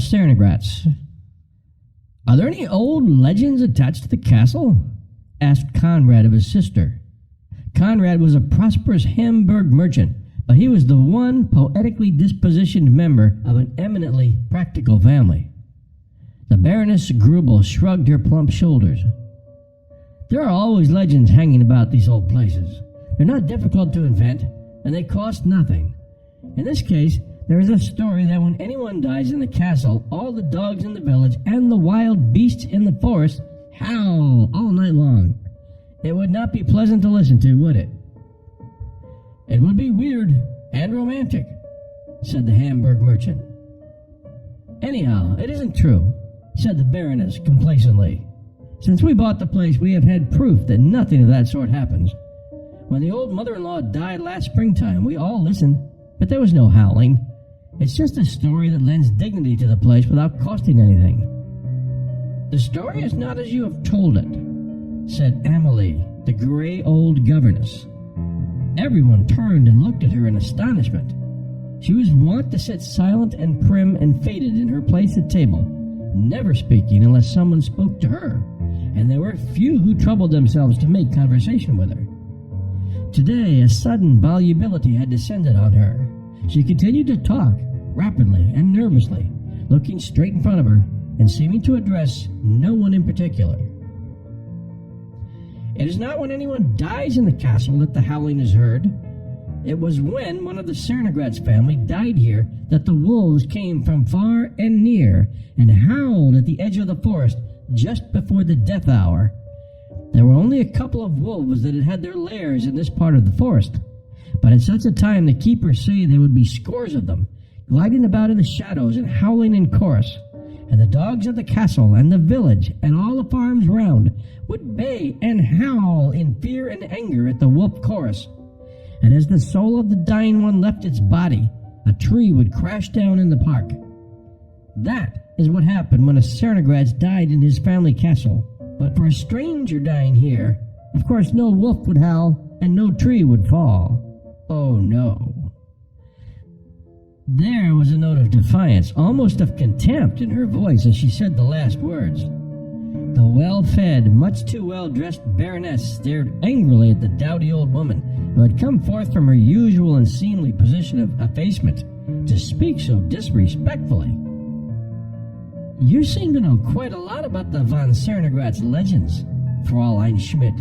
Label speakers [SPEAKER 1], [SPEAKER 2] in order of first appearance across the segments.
[SPEAKER 1] Cernogratz. "Are there any old legends attached to the castle?" asked Conrad of his sister. Conrad was a prosperous Hamburg merchant, but he was the one poetically dispositioned member of an eminently practical family. The Baroness Grubel shrugged her plump shoulders. "There are always legends hanging about these old places. They're not difficult to invent, and they cost nothing. In this case, there is a story that when anyone dies in the castle, all the dogs in the village and the wild beasts in the forest howl all night long. It would not be pleasant to listen to, would it?" "It would be weird and romantic," said the Hamburg merchant. "Anyhow, it isn't true," said the Baroness complacently. "Since we bought the place, we have had proof that nothing of that sort happens. When the old mother-in-law died last springtime, we all listened, but there was no howling. It's just a story that lends dignity to the place without costing anything." "The story is not as you have told it," said Amelie, the gray old governess. Everyone turned and looked at her in astonishment. She was wont to sit silent and prim and faded in her place at table, never speaking unless someone spoke to her, and there were few who troubled themselves to make conversation with her. Today, a sudden volubility had descended on her. She continued to talk, rapidly and nervously, looking straight in front of her and seeming to address no one in particular. "It is not when anyone dies in the castle that the howling is heard. It was when one of the Cernogratz family died here that the wolves came from far and near and howled at the edge of the forest just before the death hour. There were only a couple of wolves that had had their lairs in this part of the forest, but at such a time the keepers say there would be scores of them, gliding about in the shadows and howling in chorus, and the dogs of the castle and the village and all the farms round would bay and howl in fear and anger at the wolf chorus. And as the soul of the dying one left its body, a tree would crash down in the park. That is what happened when a Cernogratz died in his family castle. But for a stranger dying here, of course no wolf would howl and no tree would fall. Oh no." There was a note of defiance, almost of contempt in her voice as she said the last words. The well-fed, much too well-dressed Baroness stared angrily at the dowdy old woman who had come forth from her usual and seemly position of effacement to speak so disrespectfully. "You seem to know quite a lot about the von Cernogratz legends, Fräulein Schmidt,"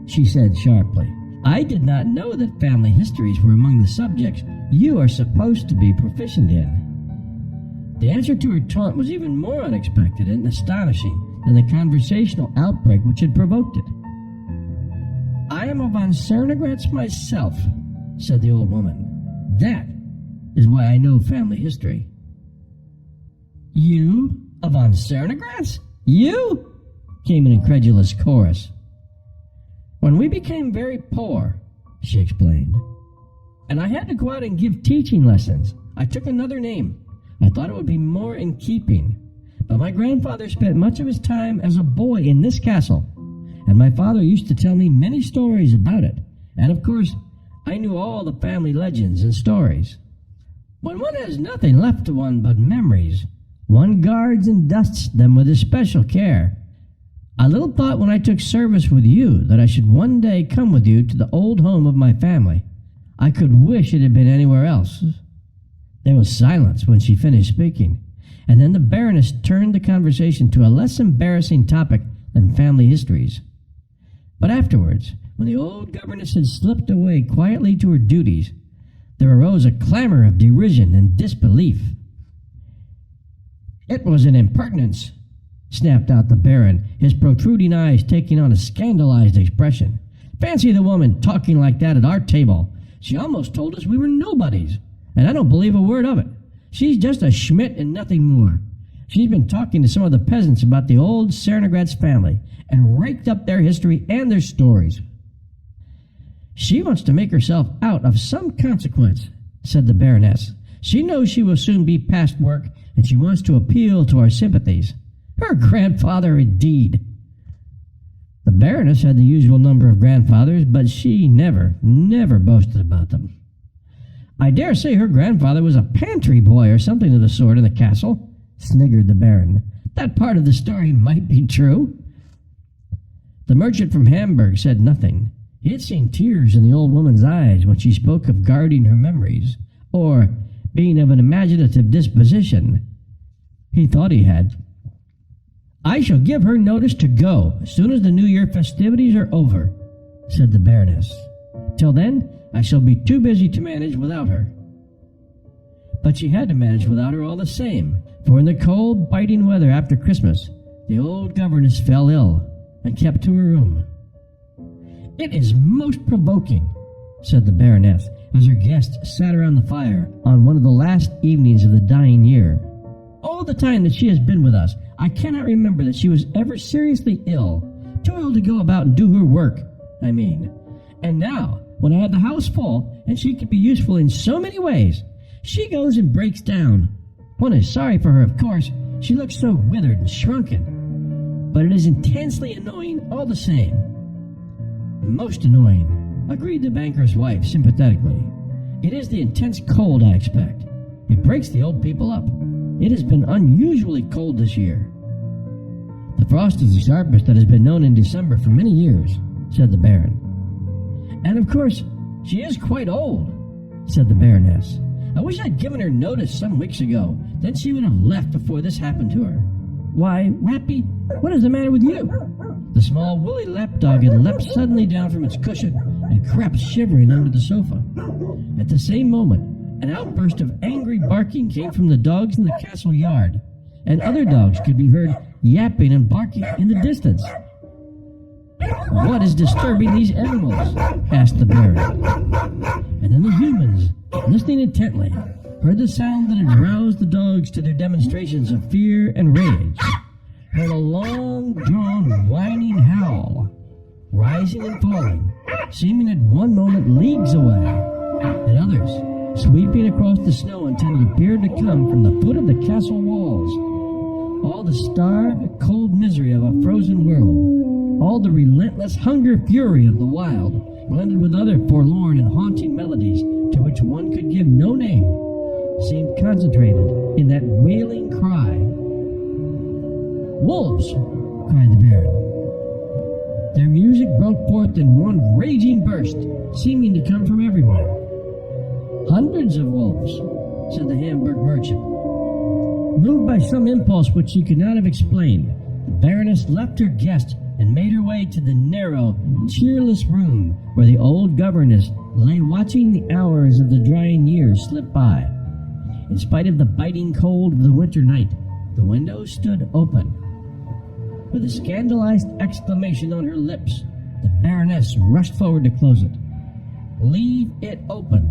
[SPEAKER 1] she said sharply. "I did not know that family histories were among the subjects you are supposed to be proficient in." The answer to her taunt was even more unexpected and astonishing than the conversational outbreak which had provoked it. "I am a von Cernogratz myself," said the old woman. "That is why I know family history." "You, a von Cernogratz? You?" came an incredulous chorus. "When we became very poor," she explained, "and I had to go out and give teaching lessons, I took another name. I thought it would be more in keeping. But my grandfather spent much of his time as a boy in this castle, and my father used to tell me many stories about it, and of course I knew all the family legends and stories. When one has nothing left to one but memories, one guards and dusts them with especial care. I little thought when I took service with you that I should one day come with you to the old home of my family. I could wish it had been anywhere else." There was silence when she finished speaking, and then the Baroness turned the conversation to a less embarrassing topic than family histories. But afterwards, when the old governess had slipped away quietly to her duties, there arose a clamor of derision and disbelief. "It was an impertinence," snapped out the Baron, his protruding eyes taking on a scandalized expression. "Fancy the woman talking like that at our table. She almost told us we were nobodies, and I don't believe a word of it. She's just a Schmidt and nothing more. She's been talking to some of the peasants about the old Cernogratz family and raked up their history and their stories." "She wants to make herself out of some consequence," said the Baroness. "She knows she will soon be past work, and she wants to appeal to our sympathies. Her grandfather, indeed!" The Baroness had the usual number of grandfathers, but she never boasted about them. "I dare say her grandfather was a pantry boy or something of the sort in the castle," sniggered the Baron. "That part of the story might be true." The merchant from Hamburg said nothing. He had seen tears in the old woman's eyes when she spoke of guarding her memories, or being of an imaginative disposition. He thought he had. "I shall give her notice to go as soon as the New Year festivities are over," said the Baroness. "Till then, I shall be too busy to manage without her." But she had to manage without her all the same, for in the cold, biting weather after Christmas, the old governess fell ill and kept to her room. "It is most provoking," said the Baroness, as her guests sat around the fire on one of the last evenings of the dying year. "All the time that she has been with us, I cannot remember that she was ever seriously ill, too ill to go about and do her work, I mean. And now, when I had the house full, and she could be useful in so many ways, she goes and breaks down. One is sorry for her, of course. She looks so withered and shrunken. But it is intensely annoying all the same." "Most annoying," agreed the banker's wife sympathetically. "It is the intense cold, I expect. It breaks the old people up. It has been unusually cold this year." "The frost is the sharpest that has been known in December for many years," said the Baron. "And of course, she is quite old," said the Baroness. "I wish I'd given her notice some weeks ago. Then she would have left before this happened to her. Why, Rappy, what is the matter with you?" The small woolly lapdog had leapt suddenly down from its cushion and crept shivering under the sofa. At the same moment, an outburst of angry barking came from the dogs in the castle yard, and other dogs could be heard yapping and barking in the distance. "What is disturbing these animals?" asked the Baron. And then the humans, listening intently, heard the sound that had roused the dogs to their demonstrations of fear and rage. Heard a long-drawn, whining howl, rising and falling, seeming at one moment leagues away, at others sweeping across the snow until it appeared to come from the foot of the castle walls. All the starved, cold misery of a frozen world, all the relentless hunger-fury of the wild, blended with other forlorn and haunting melodies to which one could give no name, seemed concentrated in that wailing cry. "Wolves!" cried the Baron. Their music broke forth in one raging burst, seeming to come from everywhere. "Hundreds of wolves," said the Hamburg merchant. Moved by some impulse which she could not have explained, the Baroness left her guest and made her way to the narrow, cheerless room where the old governess lay watching the hours of the drying years slip by. In spite of the biting cold of the winter night, the window stood open. With a scandalized exclamation on her lips, the Baroness rushed forward to close it. "Leave it open,"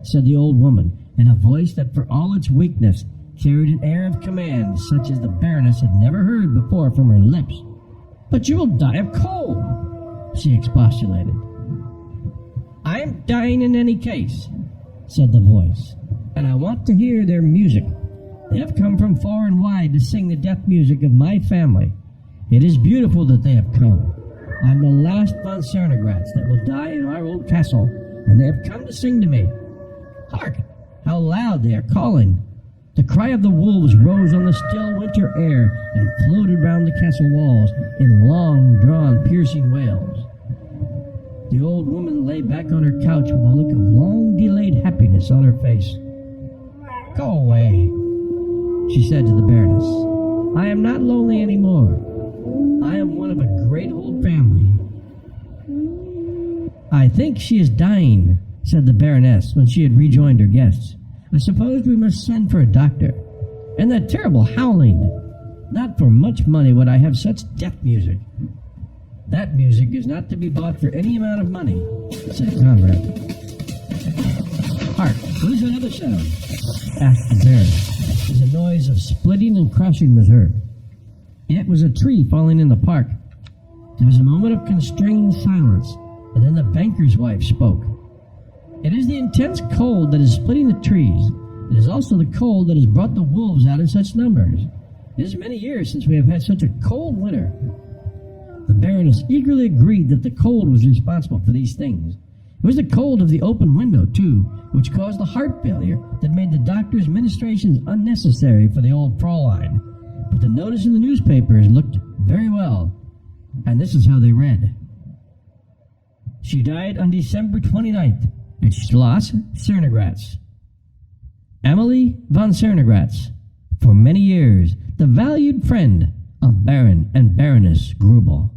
[SPEAKER 1] said the old woman, in a voice that for all its weakness carried an air of command such as the Baroness had never heard before from her lips. "But you will die of cold," she expostulated. "I am dying in any case," said the voice, "and I want to hear their music. They have come from far and wide to sing the death music of my family. It is beautiful that they have come. I am the last von Cernogratz that will die in our old castle, and they have come to sing to me. Hark, how loud they are calling!" The cry of the wolves rose on the still winter air and floated round the castle walls in long-drawn, piercing wails. The old woman lay back on her couch with a look of long-delayed happiness on her face. "Go away," she said to the Baroness. "I am not lonely any more. I am one of a great old family." "I think she is dying," said the Baroness when she had rejoined her guests. "I suppose we must send for a doctor. And that terrible howling! Not for much money would I have such death music." "That music is not to be bought for any amount of money," said Conrad. "Hark, what is that other sound?" asked the Baron, as a noise of splitting and crashing was heard. It was a tree falling in the park. There was a moment of constrained silence, and then the banker's wife spoke. "It is the intense cold that is splitting the trees. It is also the cold that has brought the wolves out in such numbers. It is many years since we have had such a cold winter." The Baroness eagerly agreed that the cold was responsible for these things, It was the cold of the open window, too, which caused the heart failure that made the doctor's ministrations unnecessary for the old Fraulein. But the notice in the newspapers looked very well, and this is how they read. She died on December 29th at Schloss Cernogratz. Emily von Cernogratz, for many years the valued friend of Baron and Baroness Grubel.